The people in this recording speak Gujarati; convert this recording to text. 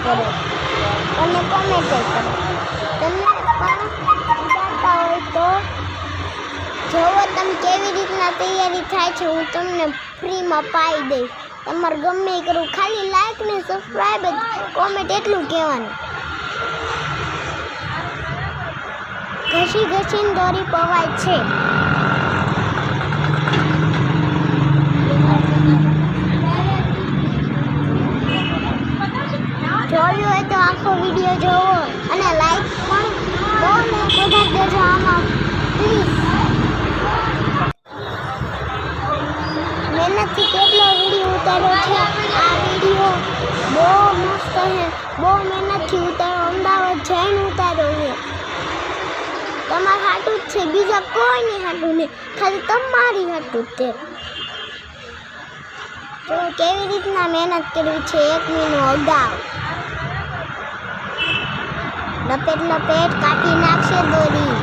કરો અને કોમેન્ટ કરો. તમને પણ ઉડાડતા હોય તો જોવો તમે કેવી રીતના તૈયારી થાય છે. હું તમને ફ્રીમાં પાઈ દઈશ. તમારે ગમે એ કરવું, ખાલી લાઈક ને સબસ્ક્રાઈબ જ, કોમેન્ટ એટલું કહેવાનું. ઘસી ઘસીને દોરી પવાય છે. જોયું હોય તો આખો વિડીયો જોવો અને લાઈક પણ બહુ ને વધારે દેજો આમાં પ્લીઝ. મહેનતથી કેટલો વિડીયો ઉતાર્યો છે. આ વિડીયો બહુ મસ્ત છે, બહુ મહેનતથી ઉતાર્યો, અમદાવાદ જઈને ઉતાર્યો છે. તમારે હાટું જ છે, બીજા કોઈની હાટું નહીં, ખાલી તમારી હાટું જ છે. તો કેવી રીતના મહેનત કરવી છે 1 મહિનો અગાઉ. લપેટ લપેટ કાઢી નાખશે દોરી.